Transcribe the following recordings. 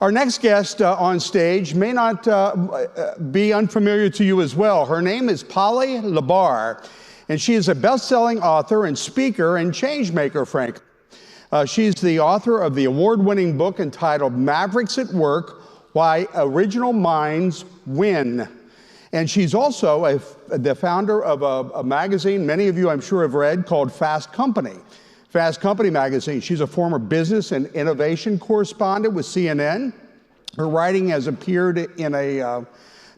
Our next guest on stage may not be unfamiliar to you as well. Her name is Polly LaBarre, and she is a best-selling author and speaker and change-maker, frankly. She's the author of the award-winning book entitled Mavericks at Work: Why Original Minds Win. And she's also the founder of a magazine many of you, I'm sure, have read called Fast Company. Fast Company magazine. She's a former business and innovation correspondent with CNN. Her writing has appeared in a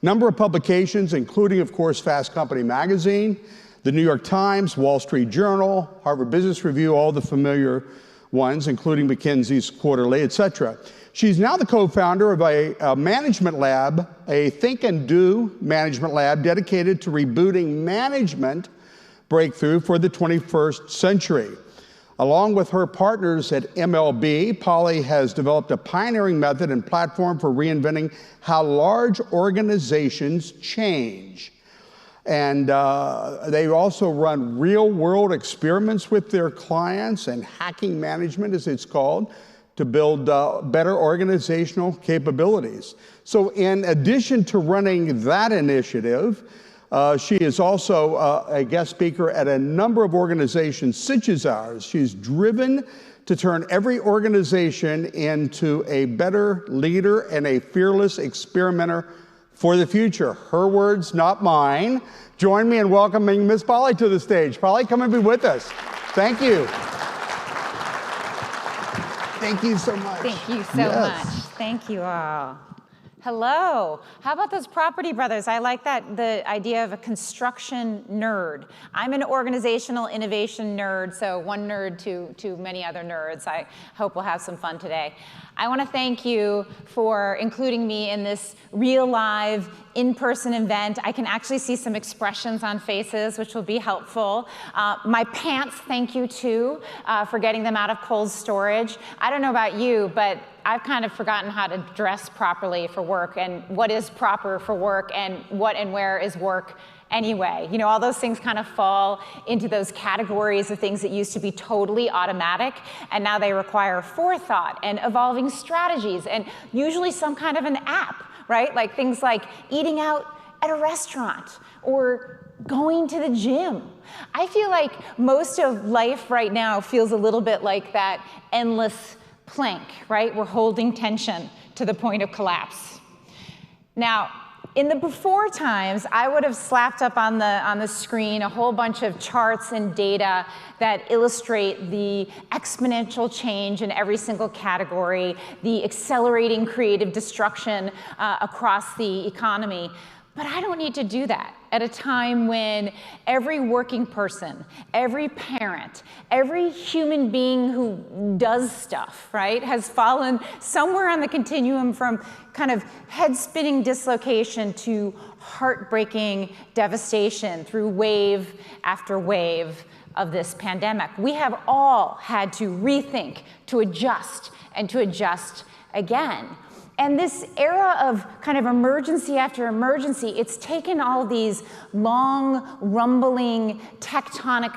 number of publications, including, of course, Fast Company magazine, the New York Times, Wall Street Journal, Harvard Business Review, all the familiar ones, including McKinsey's Quarterly, etc. She's now the co-founder of a management lab, a think and do management lab dedicated to rebooting management breakthrough for the 21st century. Along with her partners at MLB, Polly has developed a pioneering method and platform for reinventing how large organizations change. And they also run real-world experiments with their clients and hacking management, as it's called, to build better organizational capabilities. So in addition to running that initiative, she is also a guest speaker at a number of organizations such as ours. She's driven to turn every organization into a better leader and a fearless experimenter for the future. Her words, not mine. Join me in welcoming Miss Polly to the stage. Polly, come and be with us. Thank you. Thank you so much. Thank you so much. Thank you all. Hello. How about those Property Brothers? I like that, the idea of a construction nerd. I'm an organizational innovation nerd, so one nerd to many other nerds. I hope we'll have some fun today. I want to thank you for including me in this real live in-person event. I can actually see some expressions on faces, which will be helpful. My pants, thank you too, for getting them out of cold storage. I don't know about you, but I've kind of forgotten how to dress properly for work, and what is proper for work, and what and where is work anyway. You know, all those things kind of fall into those categories of things that used to be totally automatic, and now they require forethought and evolving strategies, and usually some kind of an app, right? Like things like eating out at a restaurant or going to the gym. I feel like most of life right now feels a little bit like that endless plank, right? We're holding tension to the point of collapse. Now, in the before times, I would have slapped up on the screen a whole bunch of charts and data that illustrate the exponential change in every single category, the accelerating creative destruction across the economy. But I don't need to do that at a time when every working person, every parent, every human being who does stuff, right, has fallen somewhere on the continuum from kind of head-spinning dislocation to heartbreaking devastation through wave after wave of this pandemic. We have all had to rethink, to adjust, and to adjust again. And this era of kind of emergency after emergency, it's taken all these long, rumbling, tectonic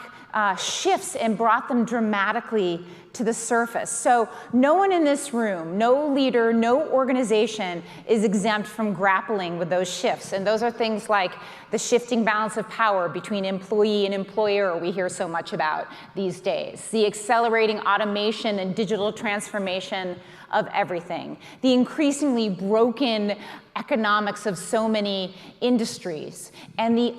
shifts and brought them dramatically to the surface. So no one in this room, no leader, no organization is exempt from grappling with those shifts. And those are things like the shifting balance of power between employee and employer we hear so much about these days, the accelerating automation and digital transformation of everything, the increasingly broken economics of so many industries, and the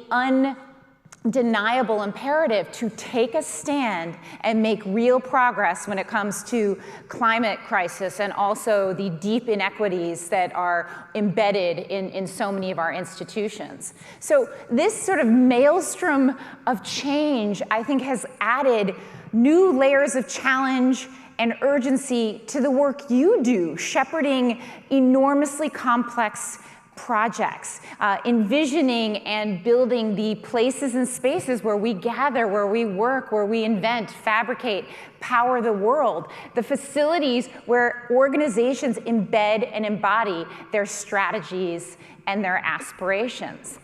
undeniable imperative to take a stand and make real progress when it comes to climate crisis and also the deep inequities that are embedded in so many of our institutions. So this sort of maelstrom of change, I think, has added new layers of challenge and urgency to the work you do, shepherding enormously complex projects, envisioning and building the places and spaces where we gather, where we work, where we invent, fabricate, power the world, the facilities where organizations embed and embody their strategies and their aspirations.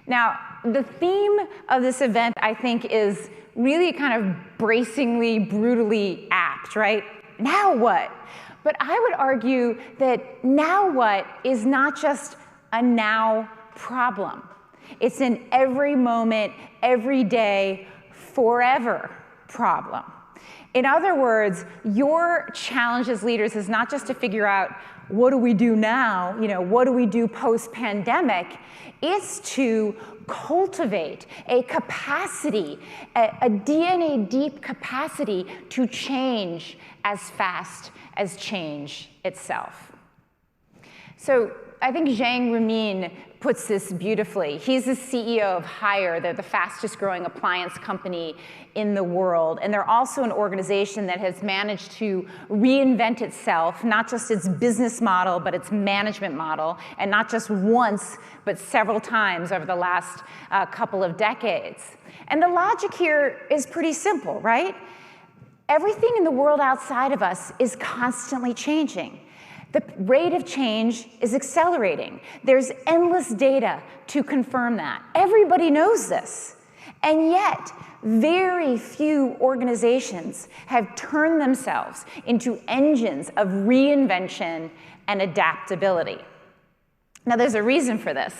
Now, the theme of this event, I think, is really kind of bracingly, brutally apt, right? Now what? But I would argue that now what is not just a now problem. It's an every moment, every day, forever problem. In other words, your challenge as leaders is not just to figure out what do we do now, what do we do post-pandemic? It's to cultivate a capacity, a DNA deep capacity to change as fast as change itself. So I think Zhang Ramin puts this beautifully. He's the CEO of Haier. They're the fastest growing appliance company in the world. And they're also an organization that has managed to reinvent itself, not just its business model, but its management model, and not just once, but several times over the last couple of decades. And the logic here is pretty simple, right? Everything in the world outside of us is constantly changing. The rate of change is accelerating. There's endless data to confirm that. Everybody knows this. And yet, very few organizations have turned themselves into engines of reinvention and adaptability. Now, there's a reason for this.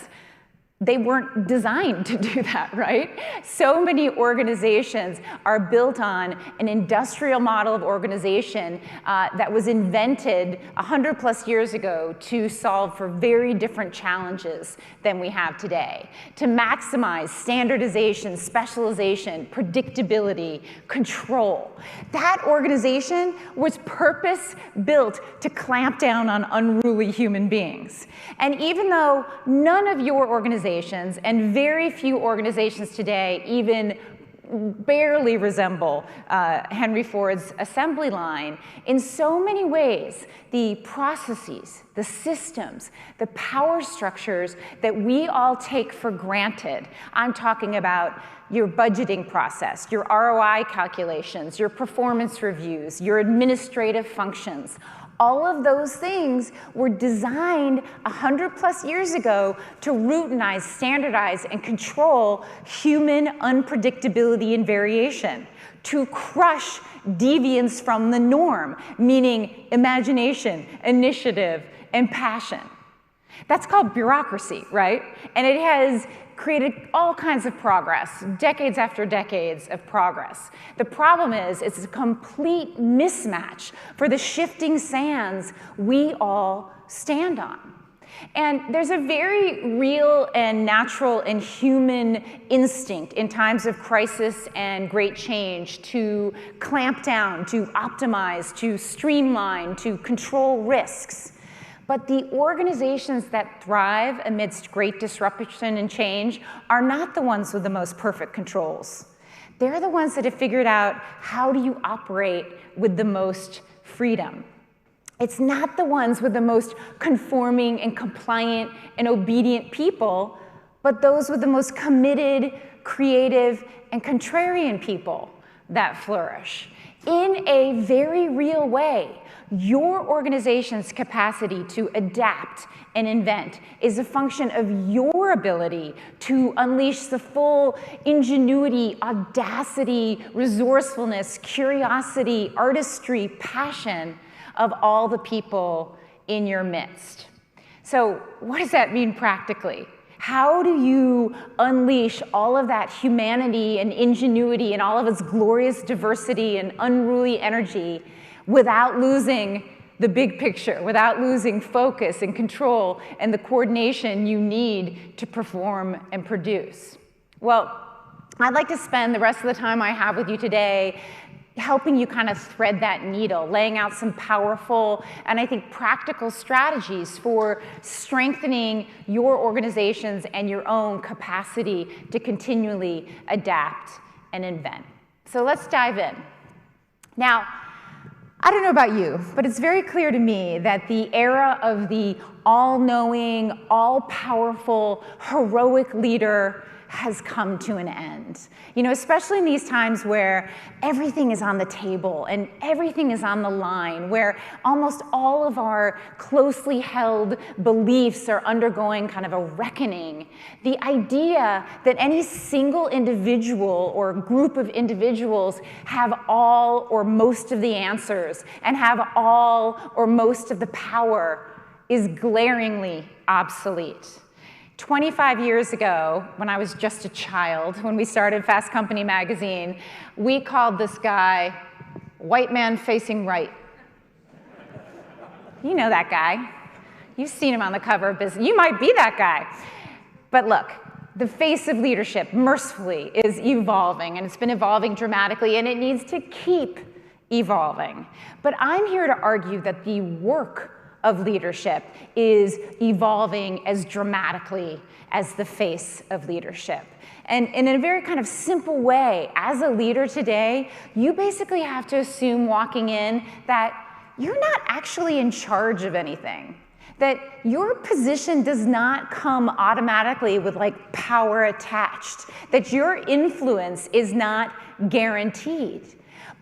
They weren't designed to do that, right? So many organizations are built on an industrial model of organization that was invented 100+ years ago to solve for very different challenges than we have today, to maximize standardization, specialization, predictability, control. That organization was purpose-built to clamp down on unruly human beings. And even though none of your organizations and very few organizations today even barely resemble Henry Ford's assembly line, in so many ways, the processes, the systems, the power structures that we all take for granted, I'm talking about your budgeting process, your ROI calculations, your performance reviews, your administrative functions, all of those things were designed 100+ years ago to routinize, standardize, and control human unpredictability and variation, to crush deviance from the norm, meaning imagination, initiative, and passion. That's called bureaucracy, right? And it has created all kinds of progress, decades after decades of progress. The problem is, it's a complete mismatch for the shifting sands we all stand on. And there's a very real and natural and human instinct in times of crisis and great change to clamp down, to optimize, to streamline, to control risks. But the organizations that thrive amidst great disruption and change are not the ones with the most perfect controls. They're the ones that have figured out how do you operate with the most freedom. It's not the ones with the most conforming and compliant and obedient people, but those with the most committed, creative, and contrarian people that flourish. In a very real way, your organization's capacity to adapt and invent is a function of your ability to unleash the full ingenuity, audacity, resourcefulness, curiosity, artistry, passion of all the people in your midst. So what does that mean practically? How do you unleash all of that humanity and ingenuity and all of its glorious diversity and unruly energy without losing the big picture, without losing focus and control and the coordination you need to perform and produce? Well, I'd like to spend the rest of the time I have with you today helping you kind of thread that needle, laying out some powerful and I think practical strategies for strengthening your organizations and your own capacity to continually adapt and invent. So let's dive in. Now, I don't know about you, but it's very clear to me that the era of the all-knowing, all-powerful, heroic leader has come to an end. You know, especially in these times where everything is on the table and everything is on the line, where almost all of our closely held beliefs are undergoing kind of a reckoning. The idea that any single individual or group of individuals have all or most of the answers and have all or most of the power is glaringly obsolete. 25 years ago, when I was just a child, when we started Fast Company magazine, we called this guy white man facing right. You know that guy. You've seen him on the cover of Business. You might be that guy. But look, the face of leadership, mercifully, is evolving, and it's been evolving dramatically, and it needs to keep evolving. But I'm here to argue that the work of leadership is evolving as dramatically as the face of leadership. And in a very kind of simple way, as a leader today, you basically have to assume walking in that you're not actually in charge of anything, that your position does not come automatically with like power attached, that your influence is not guaranteed.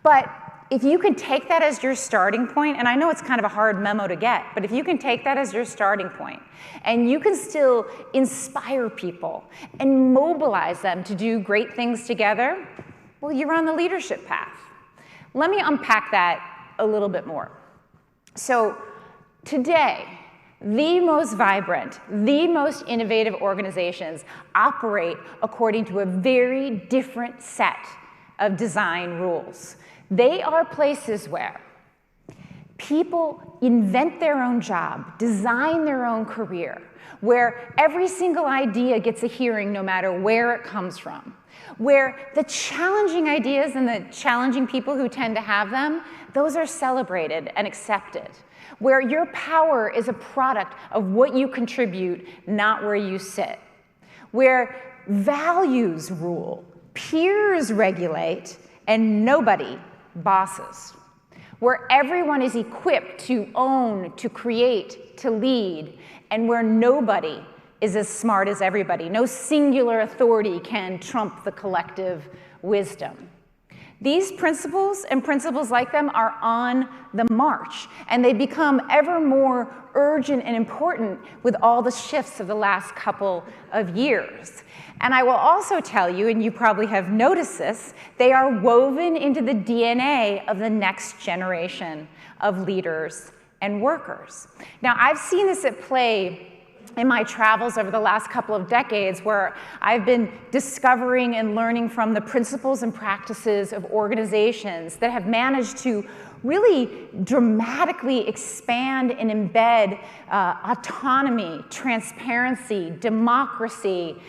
But if you can take that as your starting point, and I know it's kind of a hard memo to get, but if you can take that as your starting point, and you can still inspire people and mobilize them to do great things together, well, you're on the leadership path. Let me unpack that a little bit more. So today, the most vibrant, the most innovative organizations operate according to a very different set of design rules. They are places where people invent their own job, design their own career, where every single idea gets a hearing no matter where it comes from, where the challenging ideas and the challenging people who tend to have them, those are celebrated and accepted, where your power is a product of what you contribute, not where you sit, where values rule, peers regulate, and nobody bosses, where everyone is equipped to own, to create, to lead, and where nobody is as smart as everybody. No singular authority can trump the collective wisdom. These principles and principles like them are on the march, and they become ever more urgent and important with all the shifts of the last couple of years. And I will also tell you, and you probably have noticed this, they are woven into the DNA of the next generation of leaders and workers. Now, I've seen this at play in my travels over the last couple of decades, where I've been discovering and learning from the principles and practices of organizations that have managed to really dramatically expand and embed autonomy, transparency, democracy,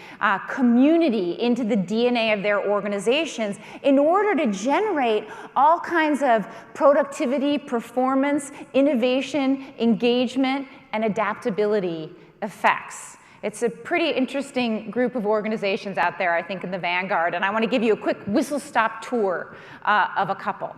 community into the DNA of their organizations in order to generate all kinds of productivity, performance, innovation, engagement, and adaptability effects. It's a pretty interesting group of organizations out there, I think, in the vanguard, and I want to give you a quick whistle-stop tour of a couple.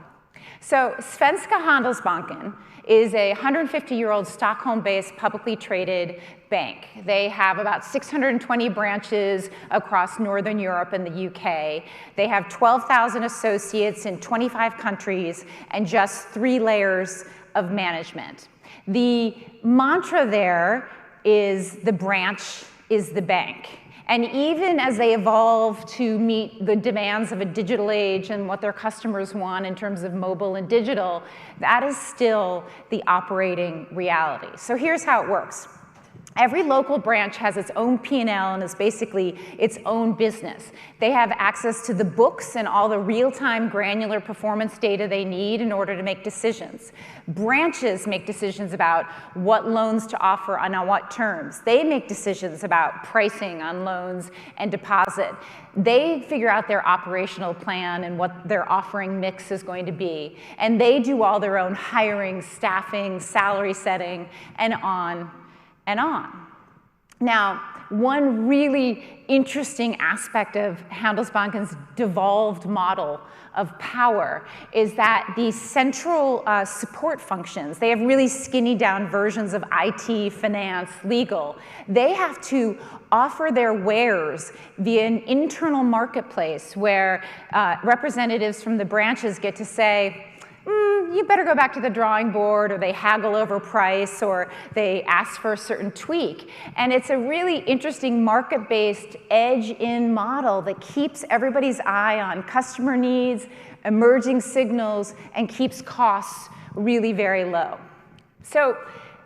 So Svenska Handelsbanken is a 150-year-old Stockholm-based publicly traded bank. They have about 620 branches across Northern Europe and the UK. They have 12,000 associates in 25 countries and just 3 layers of management. The mantra there is the branch is the bank. And even as they evolve to meet the demands of a digital age and what their customers want in terms of mobile and digital, that is still the operating reality. So here's how it works. Every local branch has its own P&L and is basically its own business. They have access to the books and all the real-time granular performance data they need in order to make decisions. Branches make decisions about what loans to offer and on what terms. They make decisions about pricing on loans and deposit. They figure out their operational plan and what their offering mix is going to be. And they do all their own hiring, staffing, salary setting, and on and on. Now, one really interesting aspect of Handelsbanken's devolved model of power is that the central support functions, they have really skinny down versions of IT, finance, legal. They have to offer their wares via an internal marketplace where representatives from the branches get to say, you better go back to the drawing board, or they haggle over price, or they ask for a certain tweak. And it's a really interesting market-based edge-in model that keeps everybody's eye on customer needs, emerging signals, and keeps costs really very low. So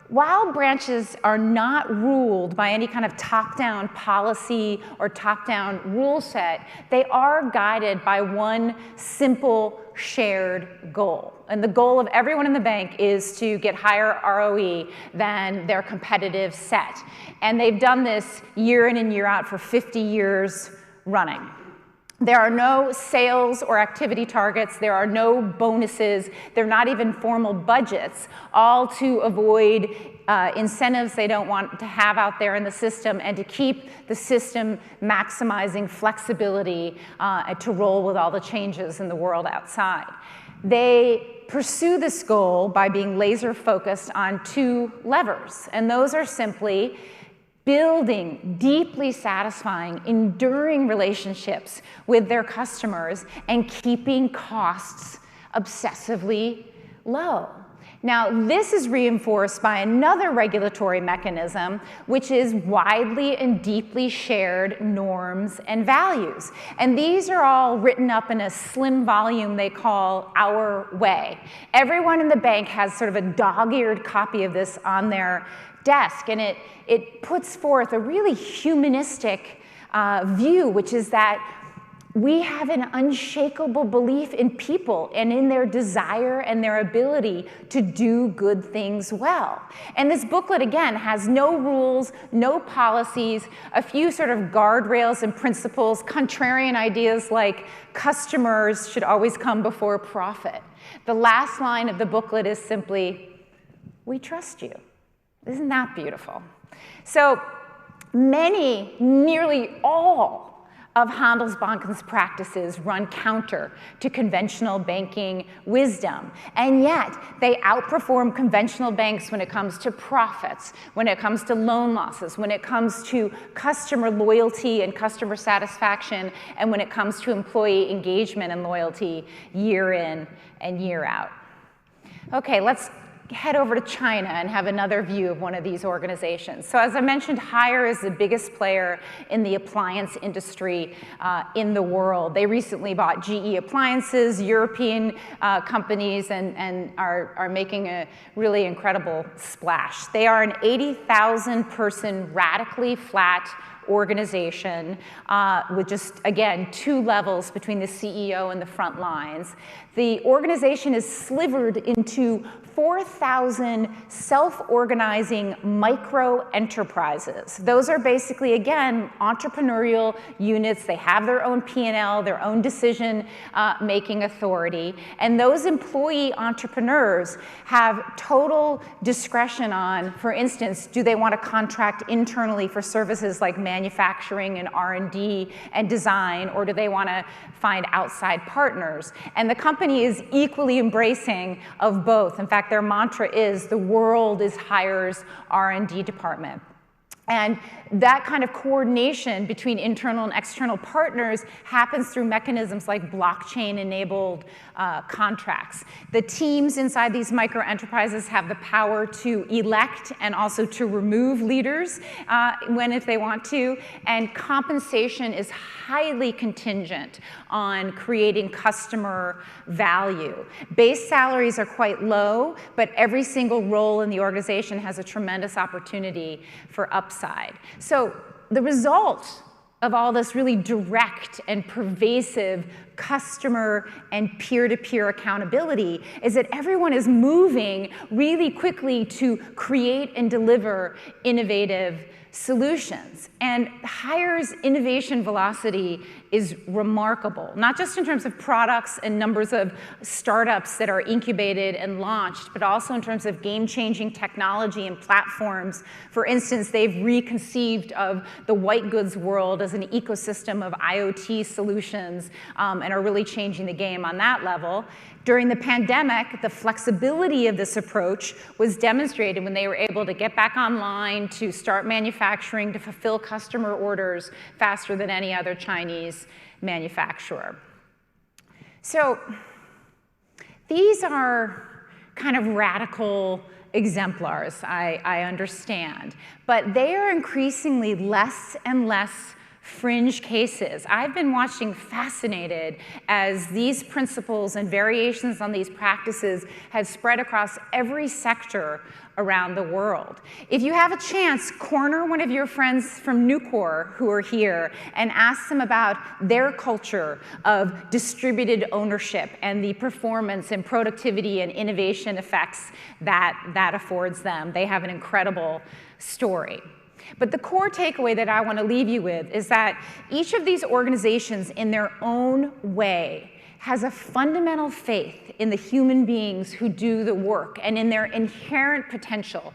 while branches are not ruled by any kind of top-down policy or top-down rule set, they are guided by one simple shared goal. And the goal of everyone in the bank is to get higher ROE than their competitive set. And they've done this year in and year out for 50 years running. There are no sales or activity targets. There are no bonuses. They're not even formal budgets, all to avoid incentives they don't want to have out there in the system and to keep the system maximizing flexibility to roll with all the changes in the world outside. They pursue this goal by being laser focused on two levers, and those are simply building deeply satisfying, enduring relationships with their customers and keeping costs obsessively low. Now, this is reinforced by another regulatory mechanism, which is widely and deeply shared norms and values. And these are all written up in a slim volume they call Our Way. Everyone in the bank has sort of a dog-eared copy of this on their desk, and it puts forth a really humanistic view, which is that we have an unshakable belief in people and in their desire and their ability to do good things well. And this booklet, again, has no rules, no policies, a few sort of guardrails and principles, contrarian ideas like customers should always come before profit. The last line of the booklet is simply, we trust you. Isn't that beautiful? So many, nearly all of Handelsbanken's practices run counter to conventional banking wisdom, and yet they outperform conventional banks when it comes to profits, when it comes to loan losses, when it comes to customer loyalty and customer satisfaction, and when it comes to employee engagement and loyalty year in and year out. Okay, let's head over to China and have another view of one of these organizations. So as I mentioned, Haier is the biggest player in the appliance industry in the world. They recently bought GE Appliances, European companies, and are making a really incredible splash. They are an 80,000 person radically flat organization with just, again, two levels between the CEO and the front lines. The organization is slivered into 4,000 self-organizing micro-enterprises. Those are basically, again, entrepreneurial units. They have their own P&L, their own decision-making authority, and those employee entrepreneurs have total discretion on, for instance, do they want to contract internally for services like manufacturing and R&D and design, or do they want to find outside partners? And the company is equally embracing of both. In fact, their mantra is, the world is Haier's R&D department. And that kind of coordination between internal and external partners happens through mechanisms like blockchain-enabled contracts. The teams inside these micro-enterprises have the power to elect and also to remove leaders if they want to, and compensation is highly contingent on creating customer value. Base salaries are quite low, but every single role in the organization has a tremendous opportunity for upside. So the result of all this really direct and pervasive customer and peer-to-peer accountability is that everyone is moving really quickly to create and deliver innovative solutions. And Hire's innovation velocity is remarkable, not just in terms of products and numbers of startups that are incubated and launched, but also in terms of game-changing technology and platforms. For instance, they've reconceived of the white goods world as an ecosystem of IoT solutions and are really changing the game on that level. During the pandemic, the flexibility of this approach was demonstrated when they were able to get back online, to start manufacturing, to fulfill customer orders faster than any other Chinese manufacturer. So these are kind of radical exemplars, I understand, but they are increasingly less and less fringe cases. I've been watching fascinated as these principles and variations on these practices have spread across every sector around the world. If you have a chance, corner one of your friends from Nucor who are here and ask them about their culture of distributed ownership and the performance and productivity and innovation effects that affords them. They have an incredible story. But the core takeaway that I want to leave you with is that each of these organizations in their own way has a fundamental faith in the human beings who do the work and in their inherent potential,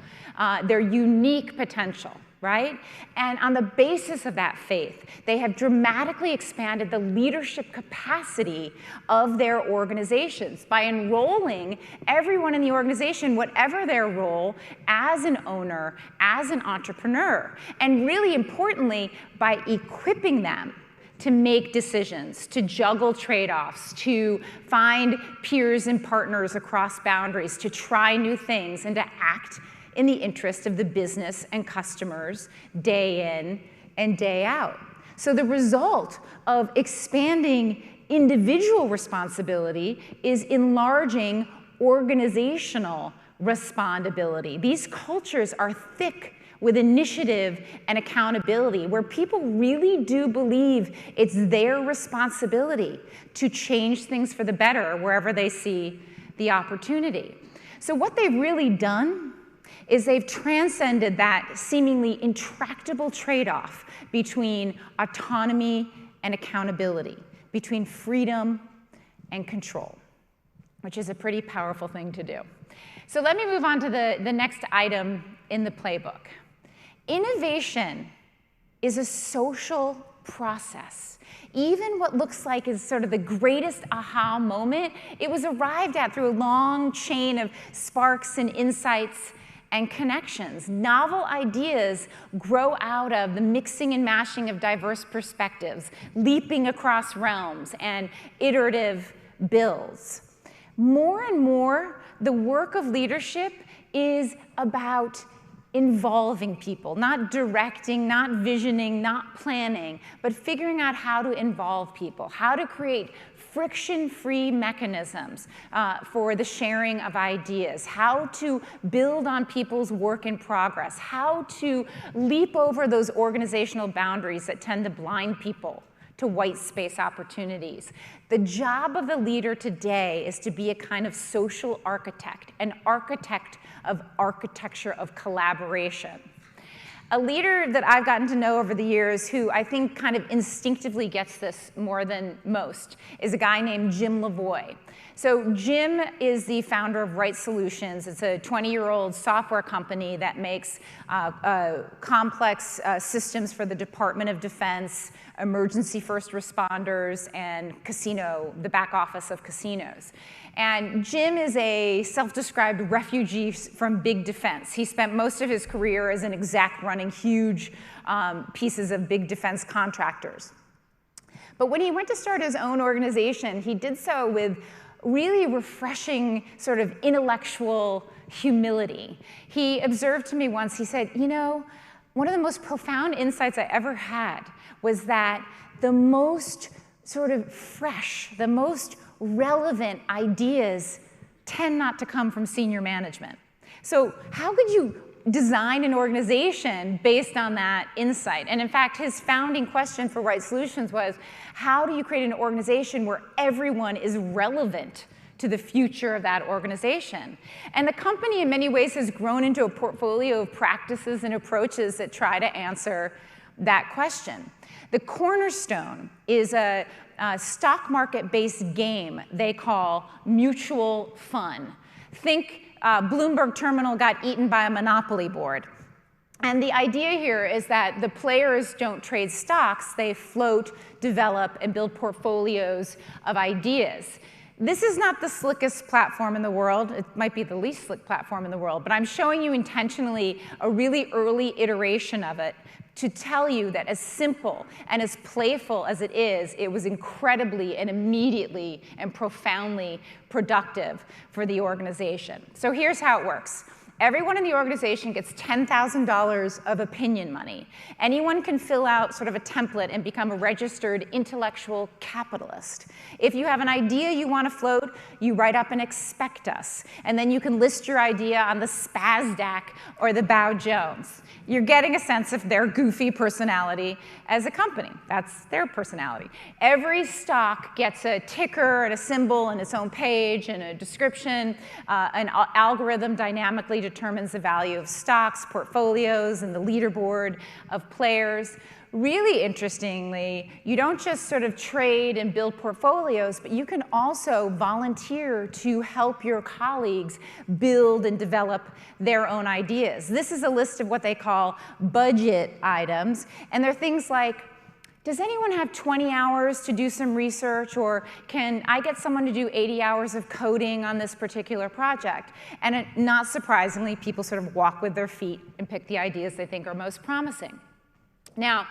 their unique potential, right? And on the basis of that faith, they have dramatically expanded the leadership capacity of their organizations by enrolling everyone in the organization, whatever their role, as an owner, as an entrepreneur, and really importantly, by equipping them to make decisions, to juggle trade-offs, to find peers and partners across boundaries, to try new things, and to act in the interest of the business and customers day in and day out. So the result of expanding individual responsibility is enlarging organizational responsibility. These cultures are thick with initiative and accountability, where people really do believe it's their responsibility to change things for the better wherever they see the opportunity. So what they've really done is they've transcended that seemingly intractable trade-off between autonomy and accountability, between freedom and control, which is a pretty powerful thing to do. So let me move on to the next item in the playbook. Innovation is a social process. Even what looks like is sort of the greatest aha moment, it was arrived at through a long chain of sparks and insights and connections. Novel ideas grow out of the mixing and mashing of diverse perspectives, leaping across realms, and iterative builds. More and more, the work of leadership is about involving people, not directing, not visioning, not planning, but figuring out how to involve people, how to create friction-free mechanisms for the sharing of ideas, how to build on people's work in progress, how to leap over those organizational boundaries that tend to blind people to white space opportunities. The job of the leader today is to be a kind of social architect, an architect of architecture of collaboration. A leader that I've gotten to know over the years who I think kind of instinctively gets this more than most is a guy named Jim Lavoie. So Jim is the founder of Right Solutions. It's a 20-year-old software company that makes complex systems for the Department of Defense, emergency first responders, and the back office of casinos. And Jim is a self-described refugee from big defense. He spent most of his career as an exec running huge pieces of big defense contractors. But when he went to start his own organization, he did so with really refreshing sort of intellectual humility. He observed to me once, he said, you know, one of the most profound insights I ever had was that the most sort of fresh, the most relevant ideas tend not to come from senior management. So how could you design an organization based on that insight. And in fact, his founding question for Right Solutions was, how do you create an organization where everyone is relevant to the future of that organization? And the company in many ways has grown into a portfolio of practices and approaches that try to answer that question. The cornerstone is a stock market-based game they call mutual fund. Think Bloomberg Terminal got eaten by a monopoly board. And the idea here is that the players don't trade stocks, they float, develop, and build portfolios of ideas. This is not the slickest platform in the world. It might be the least slick platform in the world, but I'm showing you intentionally a really early iteration of it to tell you that as simple and as playful as it was incredibly and immediately and profoundly productive for the organization. So here's how it works. Everyone in the organization gets $10,000 of opinion money. Anyone can fill out sort of a template and become a registered intellectual capitalist. If you have an idea you want to float, you write up an expect us, and then you can list your idea on the SPASDAC or the Dow Jones. You're getting a sense of their goofy personality as a company. That's their personality. Every stock gets a ticker and a symbol and its own page and a description. An algorithm dynamically determines the value of stocks, portfolios, and the leaderboard of players. Really interestingly, you don't just sort of trade and build portfolios, but you can also volunteer to help your colleagues build and develop their own ideas. This is a list of what they call budget items, and they're things like, does anyone have 20 hours to do some research, or can I get someone to do 80 hours of coding on this particular project? And not surprisingly, people sort of walk with their feet and pick the ideas they think are most promising. Now,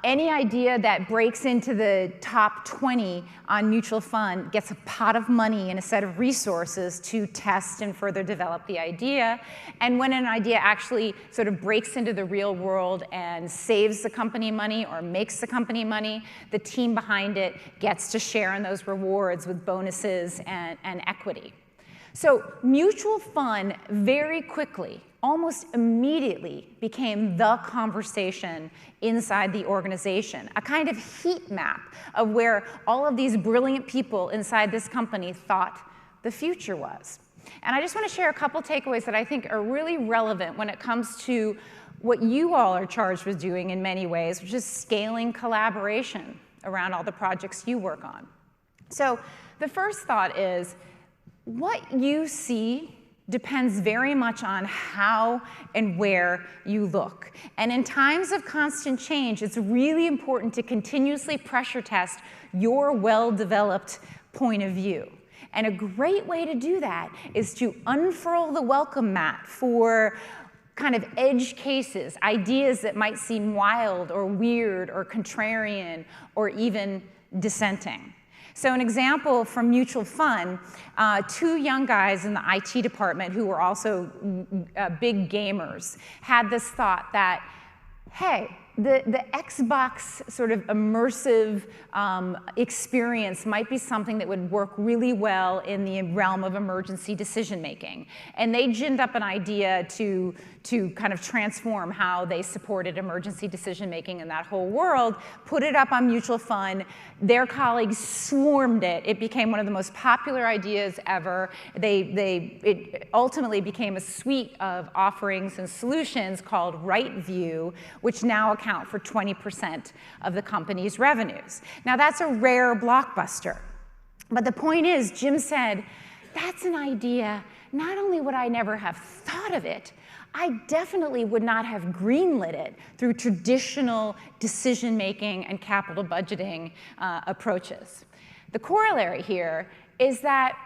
any idea that breaks into the top 20 on mutual fund gets a pot of money and a set of resources to test and further develop the idea. And when an idea actually sort of breaks into the real world and saves the company money or makes the company money, the team behind it gets to share in those rewards with bonuses and equity. So mutual fund very quickly, almost immediately, became the conversation inside the organization, a kind of heat map of where all of these brilliant people inside this company thought the future was. And I just want to share a couple takeaways that I think are really relevant when it comes to what you all are charged with doing in many ways, which is scaling collaboration around all the projects you work on. So the first thought is, what you see depends very much on how and where you look. And in times of constant change, it's really important to continuously pressure test your well-developed point of view. And a great way to do that is to unfurl the welcome mat for kind of edge cases, ideas that might seem wild or weird or contrarian or even dissenting. So an example from mutual fund, two young guys in the IT department who were also big gamers had this thought that, hey, the Xbox sort of immersive experience might be something that would work really well in the realm of emergency decision making. And they ginned up an idea to kind of transform how they supported emergency decision making in that whole world, put it up on mutual fund. Their colleagues swarmed it. It became one of the most popular ideas ever. It ultimately became a suite of offerings and solutions called Right View, which now account for 20% of the company's revenues. Now that's a rare blockbuster. But the point is, Jim said, that's an idea. Not only would I never have thought of it, I definitely would not have greenlit it through traditional decision-making and capital budgeting approaches. The corollary here is that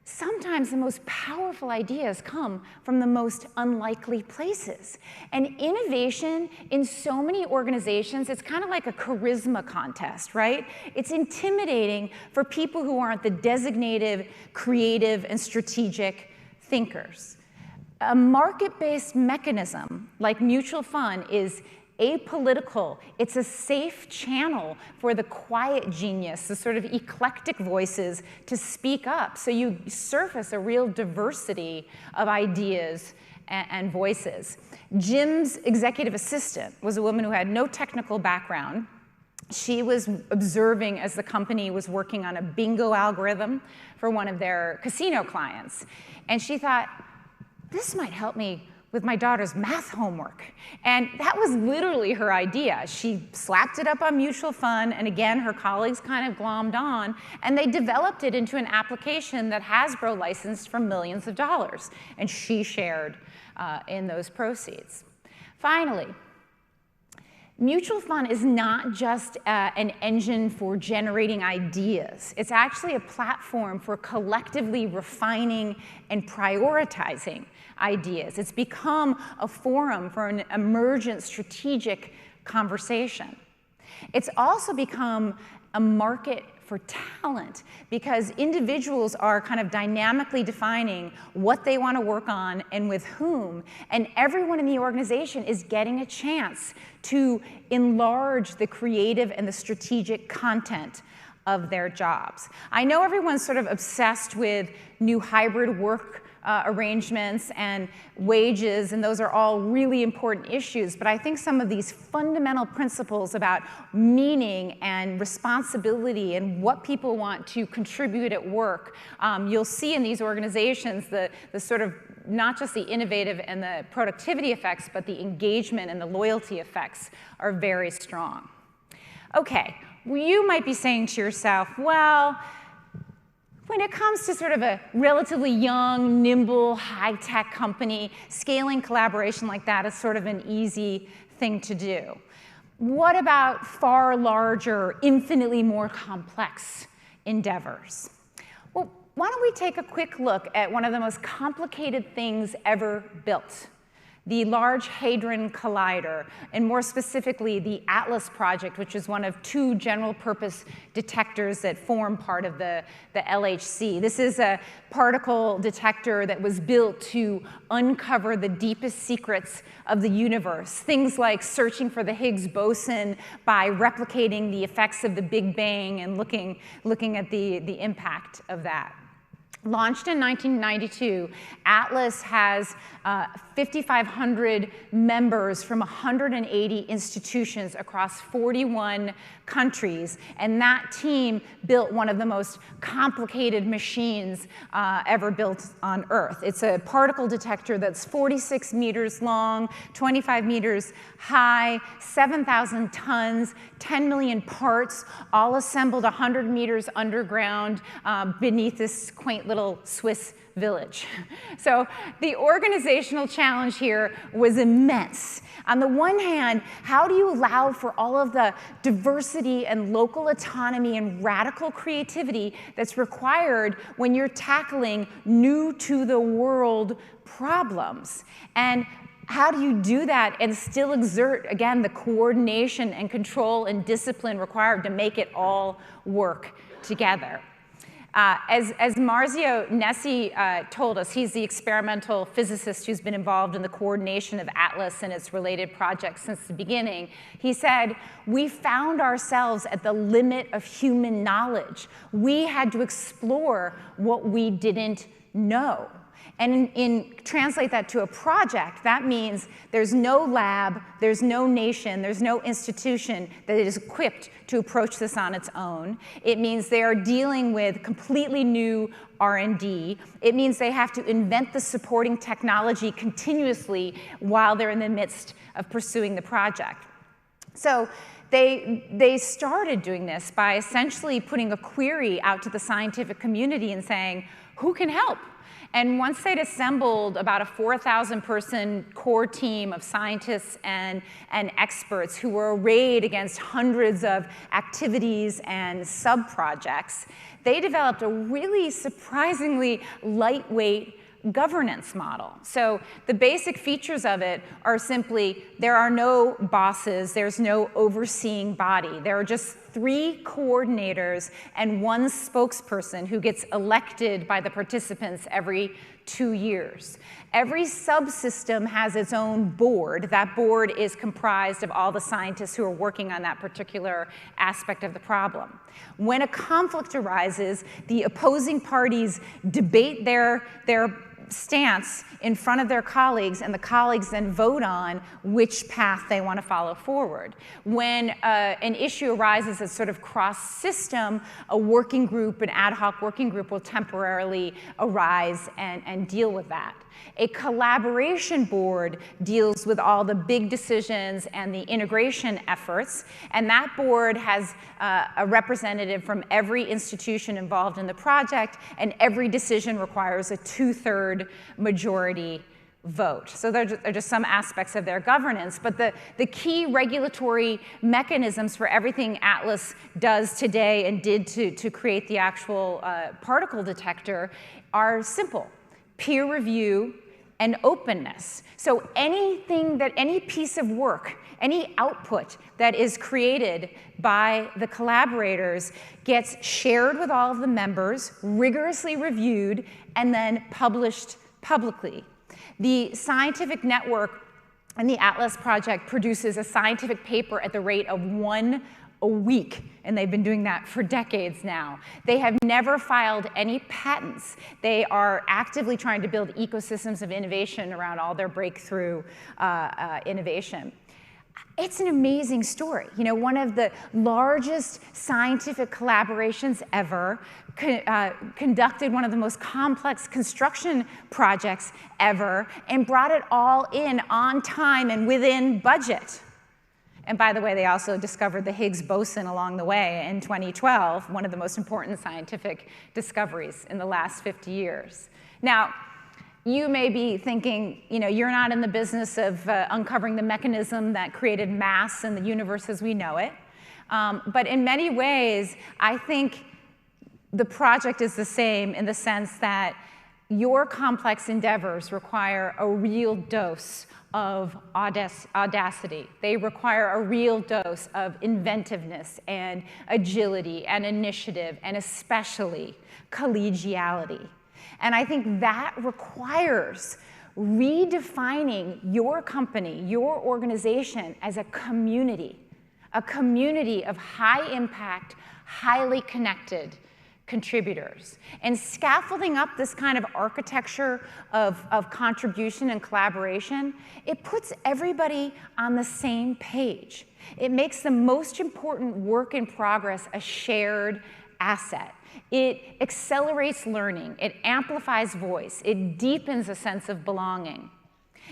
sometimes the most powerful ideas come from the most unlikely places. And innovation in so many organizations, it's kind of like a charisma contest, right? It's intimidating for people who aren't the designated, creative, and strategic thinkers. A market-based mechanism like mutual fund is apolitical. It's a safe channel for the quiet genius, the sort of eclectic voices to speak up. So you surface a real diversity of ideas and voices. Jim's executive assistant was a woman who had no technical background. She was observing as the company was working on a bingo algorithm for one of their casino clients. And she thought, this might help me with my daughter's math homework. And that was literally her idea. She slapped it up on mutual fund, and again, her colleagues kind of glommed on, and they developed it into an application that Hasbro licensed for millions of dollars. And she shared in those proceeds. Finally, mutual fund is not just an engine for generating ideas. It's actually a platform for collectively refining and prioritizing ideas. It's become a forum for an emergent strategic conversation. It's also become a market for talent because individuals are kind of dynamically defining what they want to work on and with whom, and everyone in the organization is getting a chance to enlarge the creative and the strategic content of their jobs. I know everyone's sort of obsessed with new hybrid work arrangements and wages, and those are all really important issues, but I think some of these fundamental principles about meaning and responsibility and what people want to contribute at work, you'll see in these organizations the sort of not just the innovative and the productivity effects, but the engagement and the loyalty effects are very strong. Okay, well, you might be saying to yourself, well, when it comes to sort of a relatively young, nimble, high-tech company, scaling collaboration like that is sort of an easy thing to do. What about far larger, infinitely more complex endeavors? Well, why don't we take a quick look at one of the most complicated things ever built, the Large Hadron Collider, and more specifically, the ATLAS project, which is one of two general-purpose detectors that form part of the LHC. This is a particle detector that was built to uncover the deepest secrets of the universe, things like searching for the Higgs boson by replicating the effects of the Big Bang and looking at the impact of that. Launched in 1992, ATLAS has 5,500 members from 180 institutions across 41 countries, and that team built one of the most complicated machines ever built on Earth. It's a particle detector that's 46 meters long, 25 meters high, 7,000 tons, 10 million parts, all assembled 100 meters underground beneath this quaint little Swiss village. So the organizational challenge here was immense. On the one hand, how do you allow for all of the diversity and local autonomy and radical creativity that's required when you're tackling new to the world problems? And how do you do that and still exert, again, the coordination and control and discipline required to make it all work together? As Marzio Nessi told us, he's the experimental physicist who's been involved in the coordination of ATLAS and its related projects since the beginning. He said, we found ourselves at the limit of human knowledge. We had to explore what we didn't know. And translate that to a project, that means there's no lab, there's no nation, there's no institution that is equipped to approach this on its own. It means they are dealing with completely new R&D. It means they have to invent the supporting technology continuously while they're in the midst of pursuing the project. So they started doing this by essentially putting a query out to the scientific community and saying, who can help? And once they'd assembled about a 4,000-person core team of scientists and experts who were arrayed against hundreds of activities and sub-projects, they developed a really surprisingly lightweight governance model. So the basic features of it are simply, there are no bosses, there's no overseeing body. There are just 3 coordinators and 1 spokesperson who gets elected by the participants every 2 years. Every subsystem has its own board. That board is comprised of all the scientists who are working on that particular aspect of the problem. When a conflict arises, the opposing parties debate their stance in front of their colleagues, and the colleagues then vote on which path they want to follow forward. When an issue arises that's sort of cross-system, a working group, an ad hoc working group will temporarily arise and deal with that. A collaboration board deals with all the big decisions and the integration efforts, and that board has a representative from every institution involved in the project, and every decision requires a 2/3 majority vote. So they're just some aspects of their governance, but the key regulatory mechanisms for everything Atlas does today and did to create the actual particle detector are simple: peer review and openness. So any piece of work, any output that is created by the collaborators gets shared with all of the members, rigorously reviewed, and then published publicly. The scientific network and the Atlas Project produces a scientific paper at the rate of 1 a week, and they've been doing that for decades now. They have never filed any patents. They are actively trying to build ecosystems of innovation around all their breakthrough innovation. It's an amazing story. You know, one of the largest scientific collaborations ever, conducted one of the most complex construction projects ever, and brought it all in on time and within budget. And by the way, they also discovered the Higgs boson along the way in 2012, one of the most important scientific discoveries in the last 50 years. Now, you may be thinking, you know, you're not in the business of uncovering the mechanism that created mass and the universe as we know it. But in many ways, I think the project is the same in the sense that your complex endeavors require a real dose of audacity. They require a real dose of inventiveness and agility and initiative and especially collegiality. And I think that requires redefining your company, your organization as a community of high impact, highly connected contributors. And scaffolding up this kind of architecture of contribution and collaboration, it puts everybody on the same page. It makes the most important work in progress a shared asset. It accelerates learning, it amplifies voice, it deepens a sense of belonging.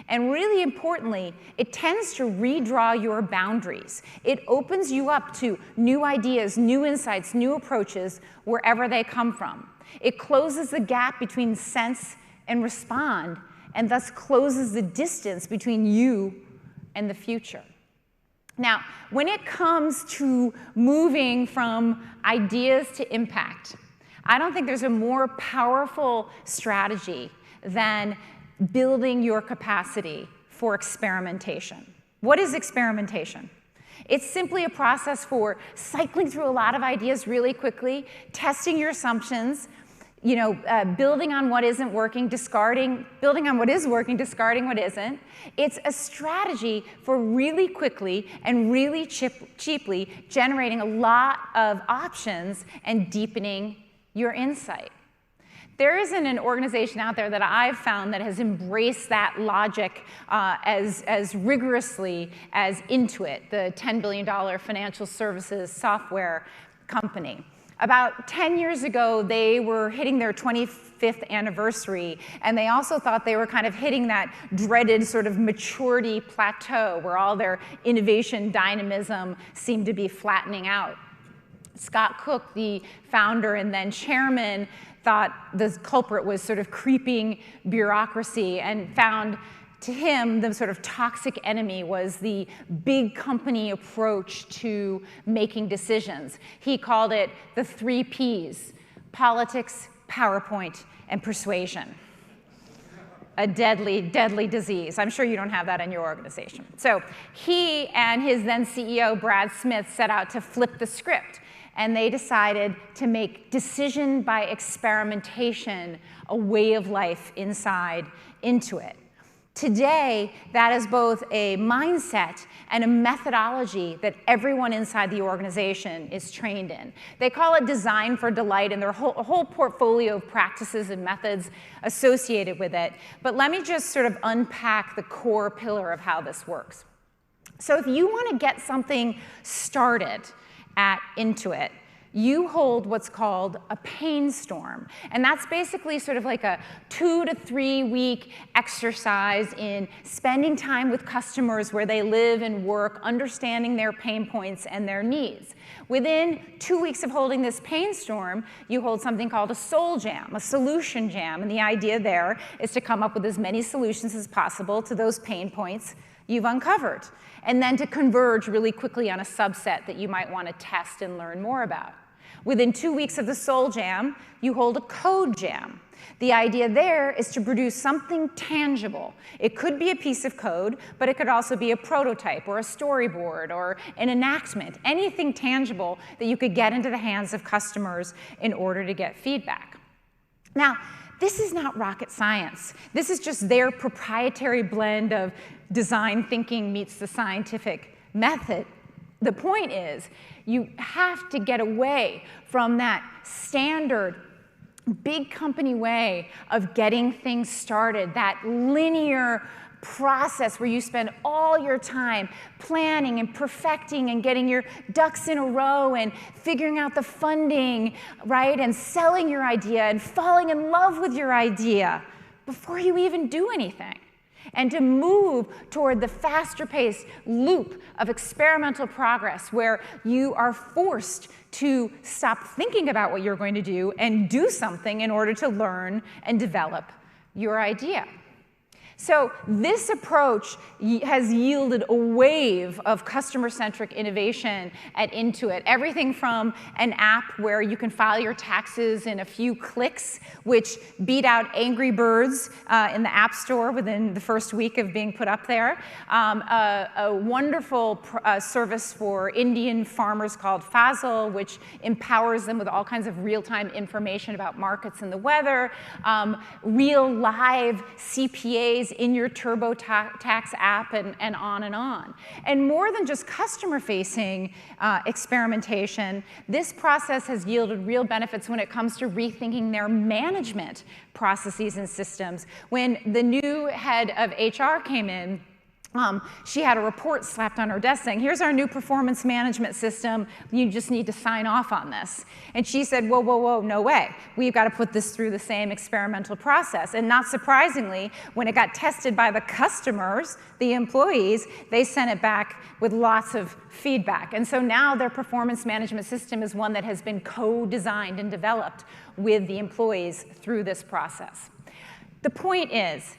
And really importantly, it tends to redraw your boundaries. It opens you up to new ideas, new insights, new approaches, wherever they come from. It closes the gap between sense and respond, and thus closes the distance between you and the future. Now, when it comes to moving from ideas to impact, I don't think there's a more powerful strategy than building your capacity for experimentation. What is experimentation? It's simply a process for cycling through a lot of ideas really quickly, testing your assumptions, building on what isn't working, building on what is working, discarding what isn't. It's a strategy for really quickly and really cheaply generating a lot of options and deepening your insight. There isn't an organization out there that I've found that has embraced that logic as rigorously as Intuit, the $10 billion financial services software company. About 10 years ago, they were hitting their 25th anniversary, and they also thought they were kind of hitting that dreaded sort of maturity plateau where all their innovation dynamism seemed to be flattening out. Scott Cook, the founder and then chairman, thought the culprit was sort of creeping bureaucracy and found to him the sort of toxic enemy was the big company approach to making decisions. He called it the 3 Ps: politics, PowerPoint, and persuasion. A deadly, deadly disease. I'm sure you don't have that in your organization. So he and his then CEO, Brad Smith, set out to flip the script. And they decided to make decision by experimentation a way of life inside Intuit. Today, that is both a mindset and a methodology that everyone inside the organization is trained in. They call it design for delight, and there are a whole portfolio of practices and methods associated with it. But let me just sort of unpack the core pillar of how this works. So if you want to get something started at Intuit, you hold what's called a pain storm. And that's basically sort of like a 2 to 3 week exercise in spending time with customers where they live and work, understanding their pain points and their needs. Within 2 weeks of holding this pain storm, you hold something called a soul jam, a solution jam. And the idea there is to come up with as many solutions as possible to those pain points you've uncovered, and then to converge really quickly on a subset that you might want to test and learn more about. Within 2 weeks of the soul jam, you hold a code jam. The idea there is to produce something tangible. It could be a piece of code, but it could also be a prototype or a storyboard or an enactment, anything tangible that you could get into the hands of customers in order to get feedback. Now, this is not rocket science. This is just their proprietary blend of design thinking meets the scientific method. The point is, you have to get away from that standard big company way of getting things started, that linear process where you spend all your time planning and perfecting and getting your ducks in a row and figuring out the funding, right, and selling your idea and falling in love with your idea before you even do anything. And to move toward the faster-paced loop of experimental progress where you are forced to stop thinking about what you're going to do and do something in order to learn and develop your idea. So this approach has yielded a wave of customer-centric innovation at Intuit. Everything from an app where you can file your taxes in a few clicks, which beat out Angry Birds in the App Store within the first week of being put up there. A wonderful service for Indian farmers called Fazil, which empowers them with all kinds of real-time information about markets and the weather. Real live CPAs in your TurboTax app, and on and on. And more than just customer-facing experimentation, this process has yielded real benefits when it comes to rethinking their management processes and systems. When the new head of HR came in, she had a report slapped on her desk saying, here's our new performance management system, you just need to sign off on this. And she said, whoa, whoa, whoa, no way. We've got to put this through the same experimental process. And not surprisingly, when it got tested by the customers, the employees, they sent it back with lots of feedback. And so now their performance management system is one that has been co-designed and developed with the employees through this process. The point is,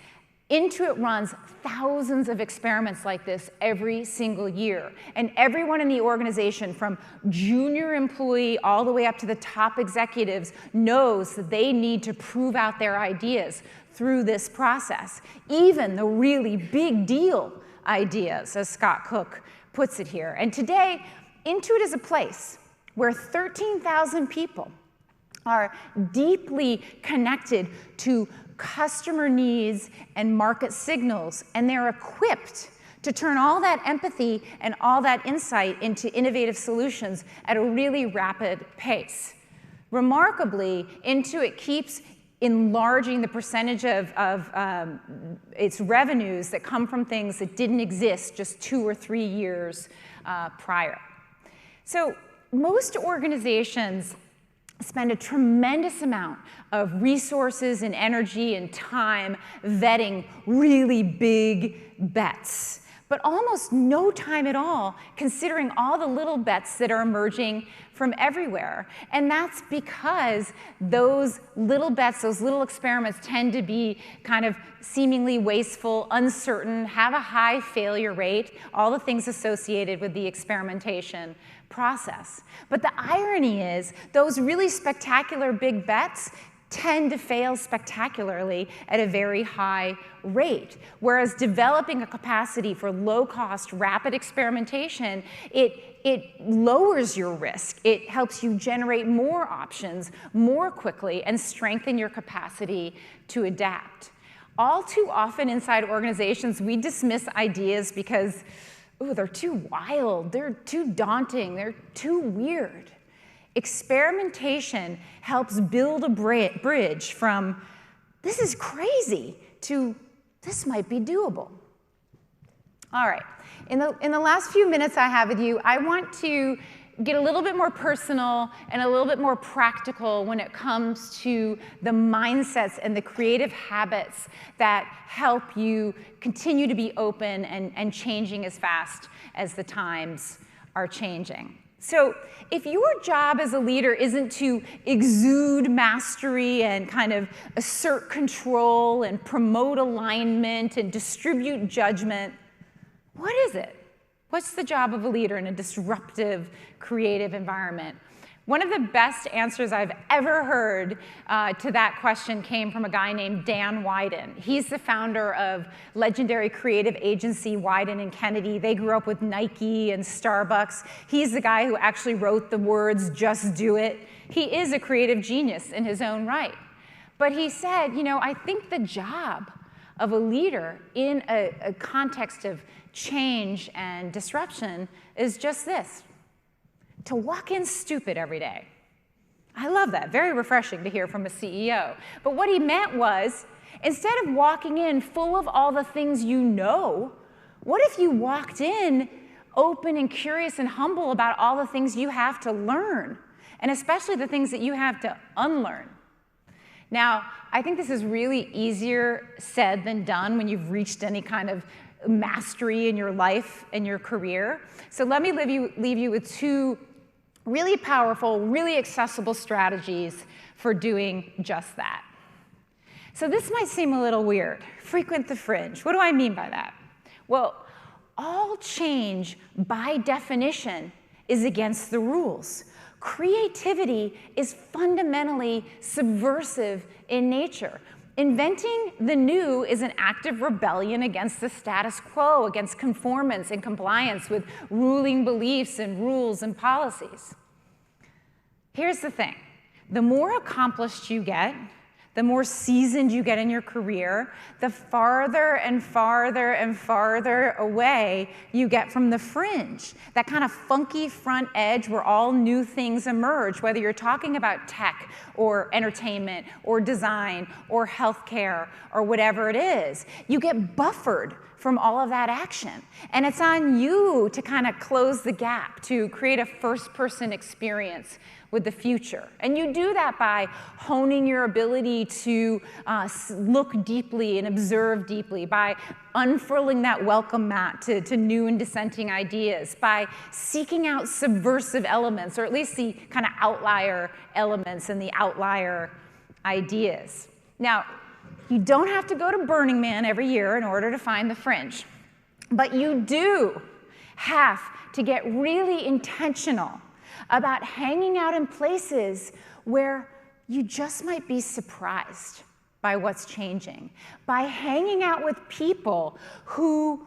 Intuit runs thousands of experiments like this every single year. And everyone in the organization, from junior employee all the way up to the top executives, knows that they need to prove out their ideas through this process. Even the really big deal ideas, as Scott Cook puts it here. And today, Intuit is a place where 13,000 people are deeply connected to customer needs and market signals, and they're equipped to turn all that empathy and all that insight into innovative solutions at a really rapid pace. Remarkably, Intuit keeps enlarging the percentage of its revenues that come from things that didn't exist just 2 or 3 years prior. So most organizations spend a tremendous amount of resources and energy and time vetting really big bets, but almost no time at all considering all the little bets that are emerging from everywhere. And that's because those little bets, those little experiments tend to be kind of seemingly wasteful, uncertain, have a high failure rate, all the things associated with the experimentation process. But the irony is, those really spectacular big bets tend to fail spectacularly at a very high rate. Whereas developing a capacity for low-cost, rapid experimentation, it lowers your risk. It helps you generate more options more quickly and strengthen your capacity to adapt. All too often inside organizations, we dismiss ideas because, ooh, they're too wild, they're too daunting, they're too weird. Experimentation helps build a bridge from, this is crazy, to this might be doable. All right, in the last few minutes I have with you, I want to get a little bit more personal and a little bit more practical when it comes to the mindsets and the creative habits that help you continue to be open and changing as fast as the times are changing. So if your job as a leader isn't to exude mastery and kind of assert control and promote alignment and distribute judgment, what is it? What's the job of a leader in a disruptive, creative environment? One of the best answers I've ever heard to that question came from a guy named Dan Wieden. He's the founder of legendary creative agency Wieden and Kennedy. They grew up with Nike and Starbucks. He's the guy who actually wrote the words, "Just do it." He is a creative genius in his own right. But he said, you know, I think the job of a leader in a context of change and disruption is just this: to walk in stupid every day. I love that. Very refreshing to hear from a CEO. But what he meant was, instead of walking in full of all the things you know, what if you walked in open and curious and humble about all the things you have to learn, and especially the things that you have to unlearn? Now, I think this is really easier said than done when you've reached any kind of mastery in your life and your career. So let me leave you with two really powerful, really accessible strategies for doing just that. So this might seem a little weird. Frequent the fringe. What do I mean by that? Well, all change, by definition, is against the rules. Creativity is fundamentally subversive in nature. Inventing the new is an active rebellion against the status quo, against conformance and compliance with ruling beliefs and rules and policies. Here's the thing. The more accomplished you get, the more seasoned you get in your career, the farther and farther and farther away you get from the fringe, that kind of funky front edge where all new things emerge, whether you're talking about tech or entertainment or design or healthcare or whatever it is. You get buffered from all of that action. And it's on you to kind of close the gap, to create a first-person experience with the future. And you do that by honing your ability to look deeply and observe deeply, by unfurling that welcome mat to new and dissenting ideas, by seeking out subversive elements, or at least the kind of outlier elements and the outlier ideas. Now, you don't have to go to Burning Man every year in order to find the fringe, but you do have to get really intentional about hanging out in places where you just might be surprised by what's changing, by hanging out with people whose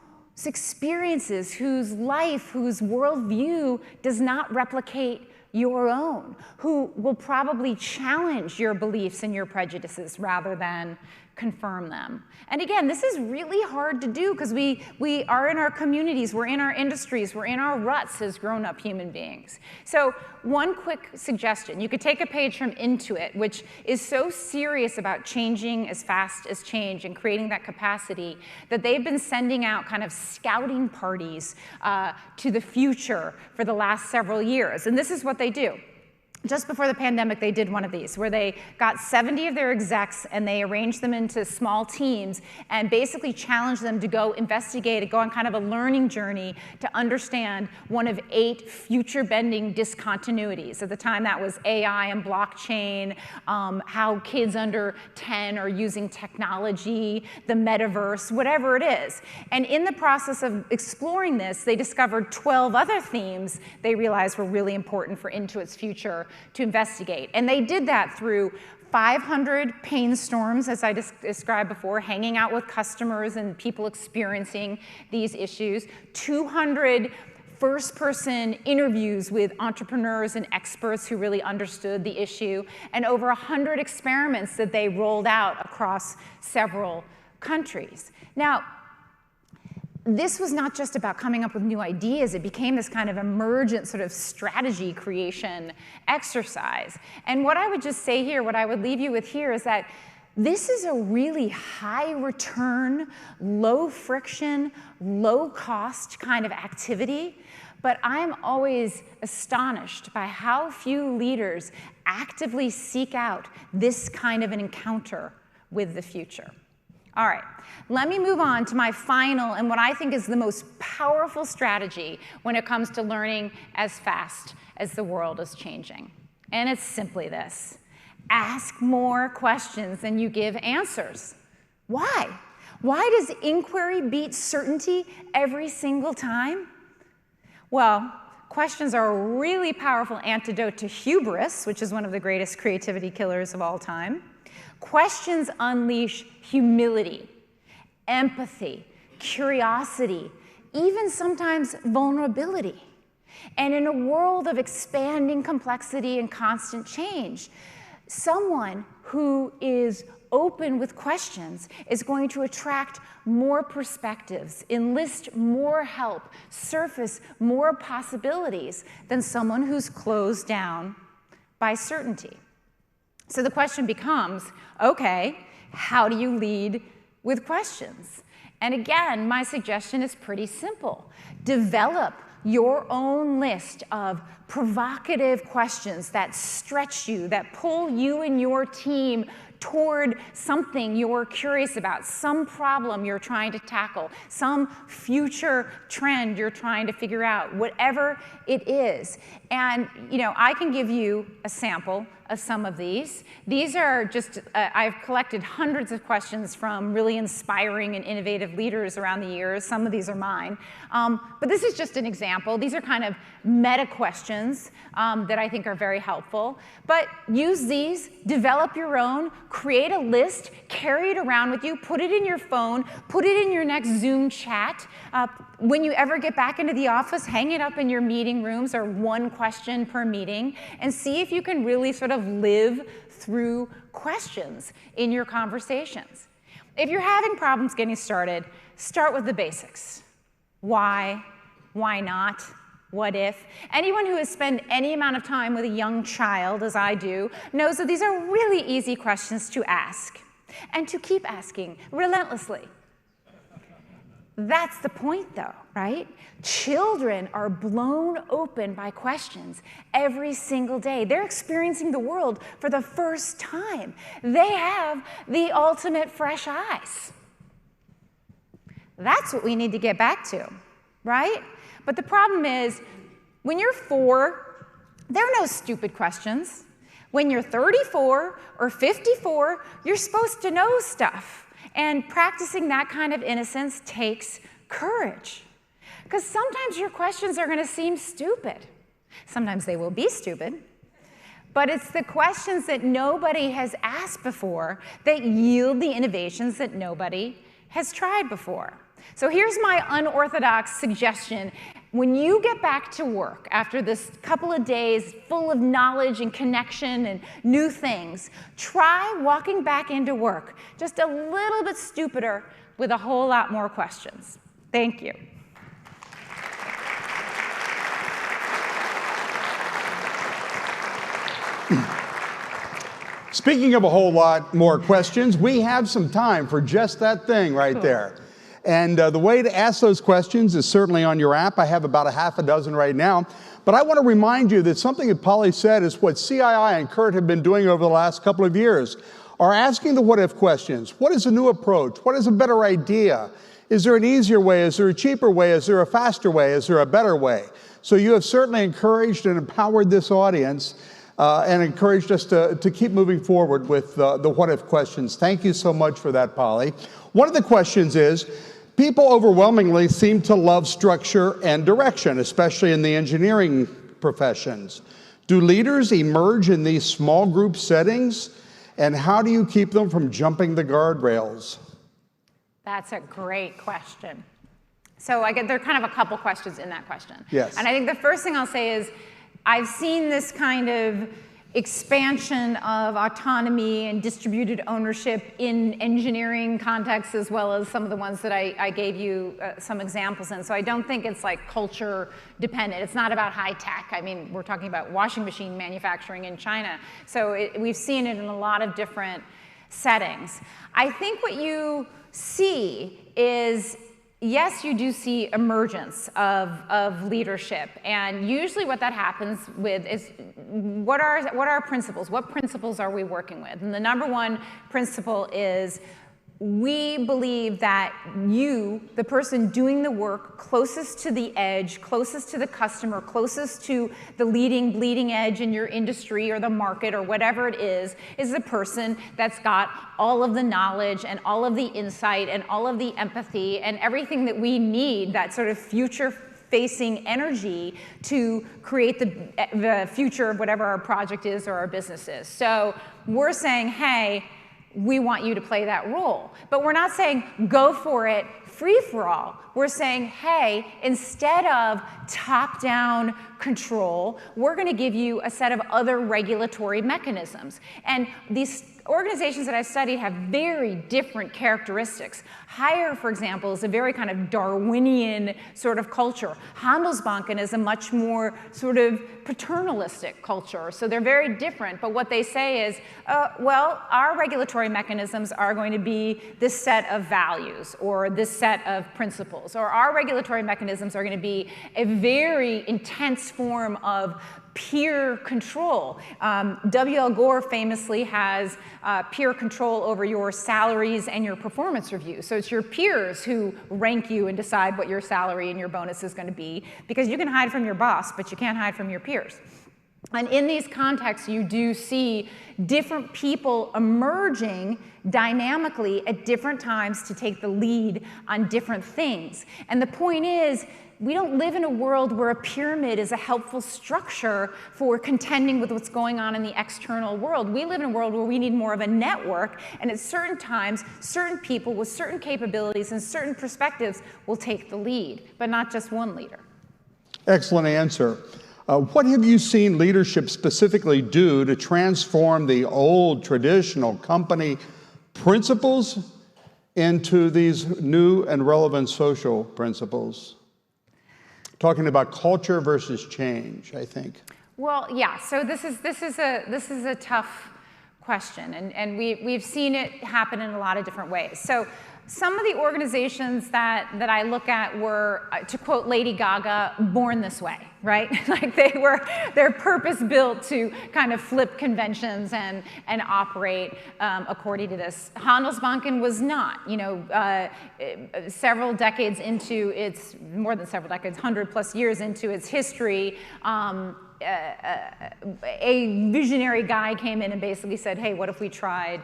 experiences, whose life, whose worldview does not replicate your own, who will probably challenge your beliefs and your prejudices rather than confirm them. And again, this is really hard to do because we are in our communities, we're in our industries, we're in our ruts as grown-up human beings. So one quick suggestion, you could take a page from Intuit, which is so serious about changing as fast as change and creating that capacity that they've been sending out kind of scouting parties to the future for the last several years. And this is what they do. Just before the pandemic, they did one of these where they got 70 of their execs and they arranged them into small teams and basically challenged them to go investigate and go on kind of a learning journey to understand one of 8 future-bending discontinuities. At the time, that was AI and blockchain, how kids under 10 are using technology, the metaverse, whatever it is. And in the process of exploring this, they discovered 12 other themes they realized were really important for Intuit's future to investigate. And they did that through 500 pain storms, as I described before, hanging out with customers and people experiencing these issues, 200 first-person interviews with entrepreneurs and experts who really understood the issue, and over 100 experiments that they rolled out across several countries. Now, this was not just about coming up with new ideas. It became this kind of emergent sort of strategy creation exercise. And what I would just say here, what I would leave you with here is that this is a really high return, low friction, low cost kind of activity. But I'm always astonished by how few leaders actively seek out this kind of an encounter with the future. All right, let me move on to my final and what I think is the most powerful strategy when it comes to learning as fast as the world is changing. And it's simply this: ask more questions than you give answers. Why? Why does inquiry beat certainty every single time? Well, questions are a really powerful antidote to hubris, which is one of the greatest creativity killers of all time. Questions unleash humility, empathy, curiosity, even sometimes vulnerability. And in a world of expanding complexity and constant change, someone who is open with questions is going to attract more perspectives, enlist more help, surface more possibilities than someone who's closed down by certainty. So the question becomes, okay, how do you lead with questions? And again, my suggestion is pretty simple. Develop your own list of provocative questions that stretch you, that pull you and your team toward something you're curious about, some problem you're trying to tackle, some future trend you're trying to figure out, whatever it is. And I can give you a sample of some of these. These are just, I've collected hundreds of questions from really inspiring and innovative leaders around the years. Some of these are mine. But this is just an example. These are kind of meta questions that I think are very helpful. But use these, develop your own, create a list, carry it around with you, put it in your phone, put it in your next Zoom chat. When you ever get back into the office, hang it up in your meeting rooms, or one question per meeting, and see if you can really sort of live through questions in your conversations. If you're having problems getting started, start with the basics. Why? Why not? What if? Anyone who has spent any amount of time with a young child, as I do, knows that these are really easy questions to ask and to keep asking relentlessly. That's the point, though, right? Children are blown open by questions every single day. They're experiencing the world for the first time. They have the ultimate fresh eyes. That's what we need to get back to, right? But the problem is, when you're 4, there are no stupid questions. When you're 34 or 54, you're supposed to know stuff. And practicing that kind of innocence takes courage. Because sometimes your questions are going to seem stupid. Sometimes they will be stupid. But it's the questions that nobody has asked before that yield the innovations that nobody has tried before. So here's my unorthodox suggestion. When you get back to work after this couple of days full of knowledge and connection and new things, try walking back into work just a little bit stupider with a whole lot more questions. Thank you. Speaking of a whole lot more questions, we have some time for just that thing right there. And the way to ask those questions is certainly on your app. I have about a half a dozen right now. But I want to remind you that something that Polly said is what CII and Kurt have been doing over the last couple of years, are asking the what-if questions. What is a new approach? What is a better idea? Is there an easier way? Is there a cheaper way? Is there a faster way? Is there a better way? So you have certainly encouraged and empowered this audience and encouraged us to keep moving forward with the what-if questions. Thank you so much for that, Polly. One of the questions is, people overwhelmingly seem to love structure and direction, especially in the engineering professions. Do leaders emerge in these small group settings? And how do you keep them from jumping the guardrails? That's a great question. So there are kind of a couple questions in that question. Yes. And I think the first thing I'll say is, I've seen this kind of expansion of autonomy and distributed ownership in engineering contexts, as well as some of the ones that I gave you some examples in. So I don't think it's like culture dependent. It's not about high tech. I mean, we're talking about washing machine manufacturing in China. So we've seen it in a lot of different settings. I think what you see is, yes, you do see emergence of leadership, and usually what that happens with is what are principles? What principles are we working with? And the number one principle is we believe that you, the person doing the work closest to the edge, closest to the customer, closest to the bleeding edge in your industry or the market or whatever it is the person that's got all of the knowledge and all of the insight and all of the empathy and everything that we need, that sort of future-facing energy to create the future of whatever our project is or our business is. So we're saying, hey, we want you to play that role. But we're not saying, go for it, free for all. We're saying, hey, instead of top-down control, we're going to give you a set of other regulatory mechanisms. And these organizations that I've studied have very different characteristics. Hire, for example, is a very kind of Darwinian sort of culture. Handelsbanken is a much more sort of paternalistic culture. So they're very different. But what they say is, well, our regulatory mechanisms are going to be this set of values or this set of principles. Or our regulatory mechanisms are going to be a very intense form of peer control. W.L. Gore famously has peer control over your salaries and your performance reviews. So it's your peers who rank you and decide what your salary and your bonus is going to be, because you can hide from your boss, but you can't hide from your peers. And in these contexts, you do see different people emerging dynamically at different times to take the lead on different things. And the point is, we don't live in a world where a pyramid is a helpful structure for contending with what's going on in the external world. We live in a world where we need more of a network, and at certain times, certain people with certain capabilities and certain perspectives will take the lead, but not just one leader. Excellent answer. What have you seen leadership specifically do to transform the old traditional company principles into these new and relevant social principles? Talking about culture versus change, I think. Well, yeah. So this is a tough question, and we've seen it happen in a lot of different ways. So some of the organizations that I look at were, to quote Lady Gaga, born this way, right? Like they're purpose built to kind of flip conventions and operate according to this. Handelsbanken was not. You know, several decades into its, more than several decades, 100+ years into its history, a visionary guy came in and basically said, hey, what if we tried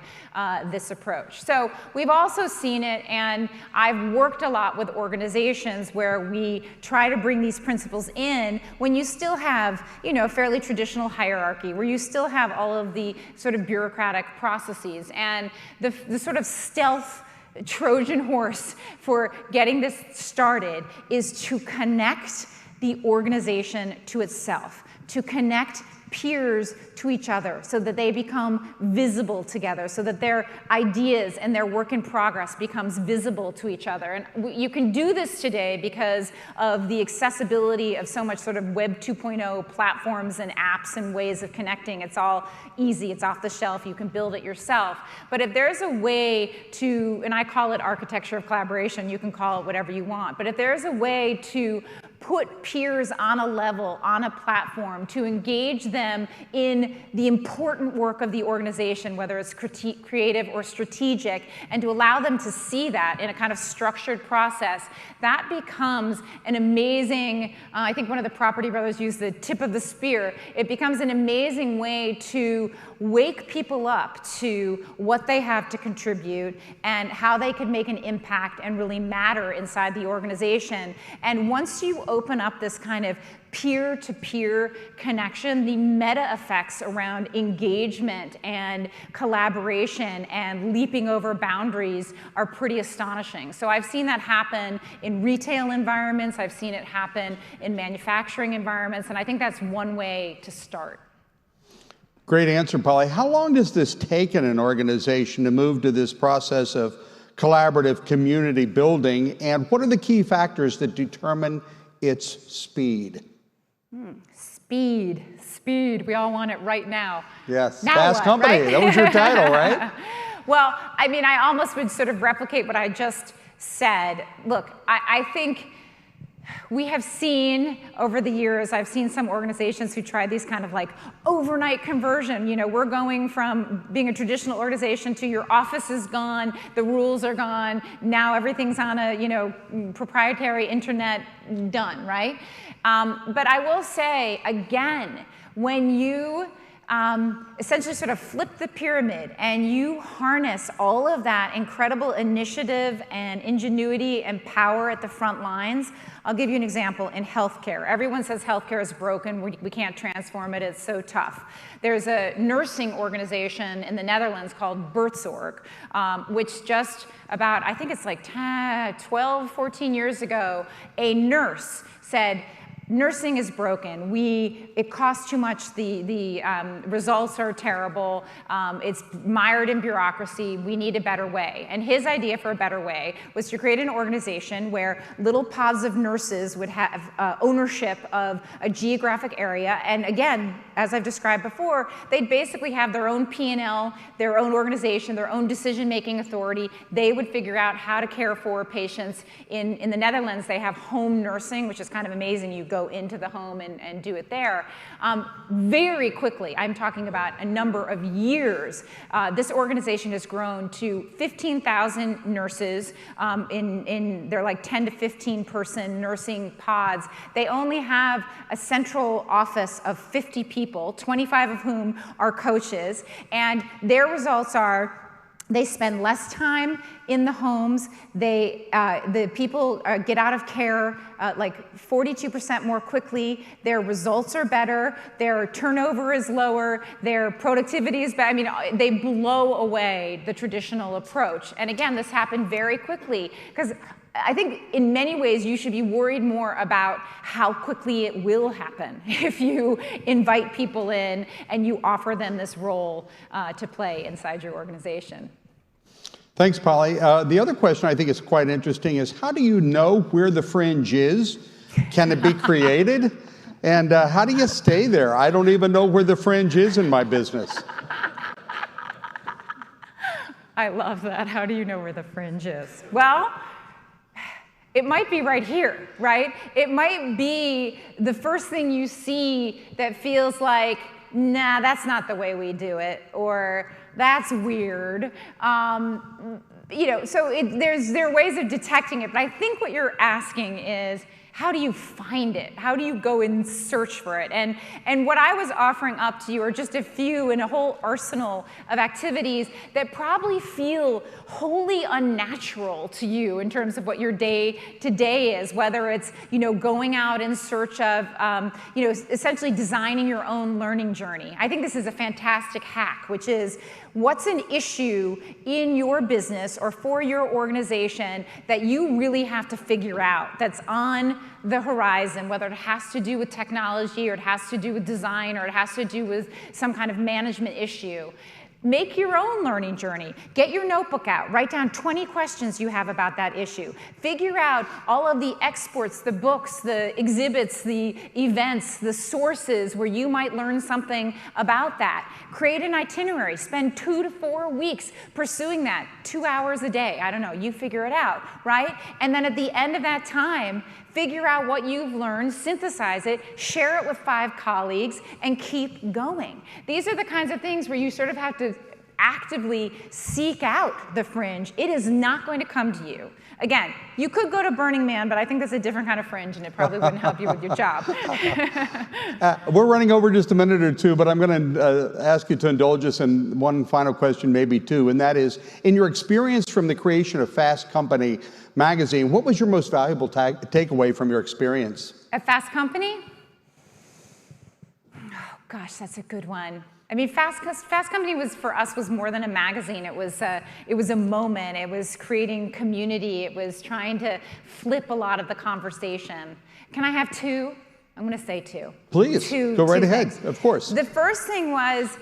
this approach? So we've also seen it, and I've worked a lot with organizations where we try to bring these principles in when you still have, you know, a fairly traditional hierarchy, where you still have all of the sort of bureaucratic processes, and the sort of stealth Trojan horse for getting this started is to connect the organization to itself, to connect peers to each other so that they become visible together, so that their ideas and their work in progress becomes visible to each other. And you can do this today because of the accessibility of so much sort of Web 2.0 platforms and apps and ways of connecting. It's all easy, it's off the shelf, you can build it yourself. But if there's a way to, and I call it architecture of collaboration, you can call it whatever you want, but if there's a way to put peers on a level, on a platform, to engage them in the important work of the organization, whether it's creative or strategic, and to allow them to see that in a kind of structured process, that becomes an amazing, I think one of the Property Brothers used the tip of the spear, it becomes an amazing way to wake people up to what they have to contribute and how they can make an impact and really matter inside the organization. And once you open up this kind of peer-to-peer connection, the meta effects around engagement and collaboration and leaping over boundaries are pretty astonishing. So I've seen that happen in retail environments, I've seen it happen in manufacturing environments, and I think that's one way to start. Great answer, Polly. How long does this take in an organization to move to this process of collaborative community building, and what are the key factors that determine its speed? Speed. We all want it right now. Yes, now Fast what, Company. Right? That was your title, right? Well, I mean, I almost would sort of replicate what I just said. Look, I think we have seen over the years, I've seen some organizations who tried these kind of like overnight conversion. You know, we're going from being a traditional organization to your office is gone, the rules are gone, now everything's on a, you know, proprietary internet, done, right? But I will say, again, when you essentially sort of flip the pyramid and you harness all of that incredible initiative and ingenuity and power at the front lines. I'll give you an example in healthcare. Everyone says healthcare is broken, we can't transform it, it's so tough. There's a nursing organization in the Netherlands called Buurtzorg, which just about, I think it's like 12, 14 years ago, a nurse said, nursing is broken. It costs too much. The results are terrible. It's mired in bureaucracy. We need a better way. And his idea for a better way was to create an organization where little pods of nurses would have ownership of a geographic area. And again, as I've described before, they'd basically have their own P&L, their own organization, their own decision-making authority. They would figure out how to care for patients. In the Netherlands, they have home nursing, which is kind of amazing. You go into the home and do it there. Very quickly, I'm talking about a number of years, this organization has grown to 15,000 nurses in they're like 10 to 15 person nursing pods. They only have a central office of 50 people, 25 of whom are coaches, and their results are they spend less time in the homes. The people get out of care like 42% more quickly. Their results are better. Their turnover is lower. Their productivity is better. I mean, they blow away the traditional approach. And again, this happened very quickly because I think in many ways you should be worried more about how quickly it will happen if you invite people in and you offer them this role to play inside your organization. Thanks, Polly. The other question I think is quite interesting is how do you know where the fringe is? Can it be created? And how do you stay there? I don't even know where the fringe is in my business. I love that. How do you know where the fringe is? Well, it might be right here, right? It might be the first thing you see that feels like, nah, that's not the way we do it, or that's weird. You know, so there are ways of detecting it, but I think what you're asking is, how do you find it? How do you go and search for it? And what I was offering up to you are just a few in a whole arsenal of activities that probably feel wholly unnatural to you in terms of what your day-to-day is, whether it's, you know, going out in search of, you know, essentially designing your own learning journey. I think this is a fantastic hack, which is, what's an issue in your business or for your organization that you really have to figure out that's on the horizon, whether it has to do with technology or it has to do with design or it has to do with some kind of management issue? Make your own learning journey. Get your notebook out. Write down 20 questions you have about that issue. Figure out all of the exports, the books, the exhibits, the events, the sources where you might learn something about that. Create an itinerary. Spend 2 to 4 weeks pursuing that, 2 hours a day. I don't know, you figure it out, right? And then at the end of that time, figure out what you've learned, synthesize it, share it with 5 colleagues, and keep going. These are the kinds of things where you sort of have to actively seek out the fringe. It is not going to come to you. Again, you could go to Burning Man, but I think that's a different kind of fringe, and it probably wouldn't help you with your job. We're running over just a minute or two, but I'm going to ask you to indulge us in one final question, maybe two, and that is, in your experience from the creation of Fast Company magazine, what was your most valuable takeaway from your experience? At Fast Company? Oh, gosh, that's a good one. I mean, Fast Company for us was more than a magazine. It was a moment. It was creating community. It was trying to flip a lot of the conversation. Can I have 2? I'm going to say 2. Please, go right ahead, of course. The first thing was,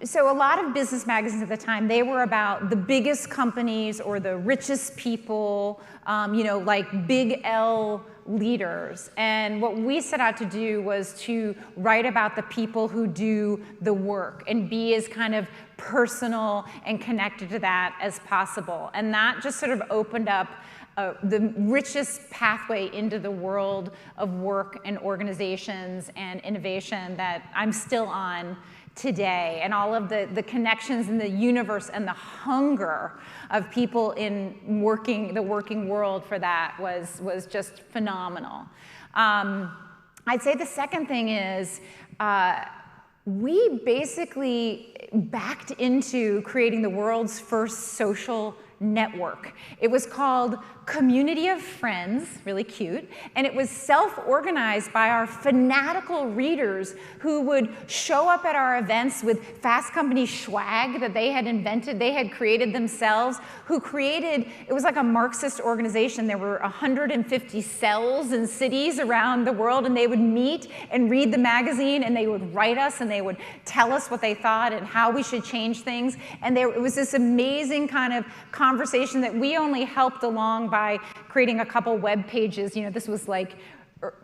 So a lot of business magazines at the time, they were about the biggest companies or the richest people, like big L leaders. And what we set out to do was to write about the people who do the work and be as kind of personal and connected to that as possible. And that just sort of opened up the richest pathway into the world of work and organizations and innovation that I'm still on today, and all of the connections in the universe and the hunger of people in the working world for that was just phenomenal. I'd say the second thing is we basically backed into creating the world's first social network. It was called Community of Friends, really cute, and it was self-organized by our fanatical readers who would show up at our events with Fast Company swag that they had invented, they had created themselves, it was like a Marxist organization. There were 150 cells in cities around the world, and they would meet and read the magazine, and they would write us, and they would tell us what they thought and how we should change things. And it was this amazing kind of conversation that we only helped along by creating a couple web pages. This was like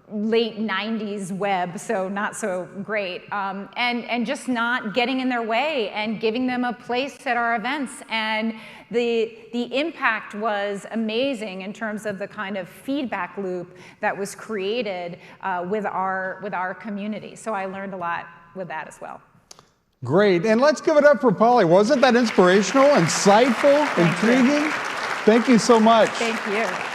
late 90s web, so not so great. And just not getting in their way and giving them a place at our events. And the impact was amazing in terms of the kind of feedback loop that was created with our community. So I learned a lot with that as well. Great, and let's give it up for Polly. Wasn't that inspirational, insightful, intriguing? Thank you so much. Thank you.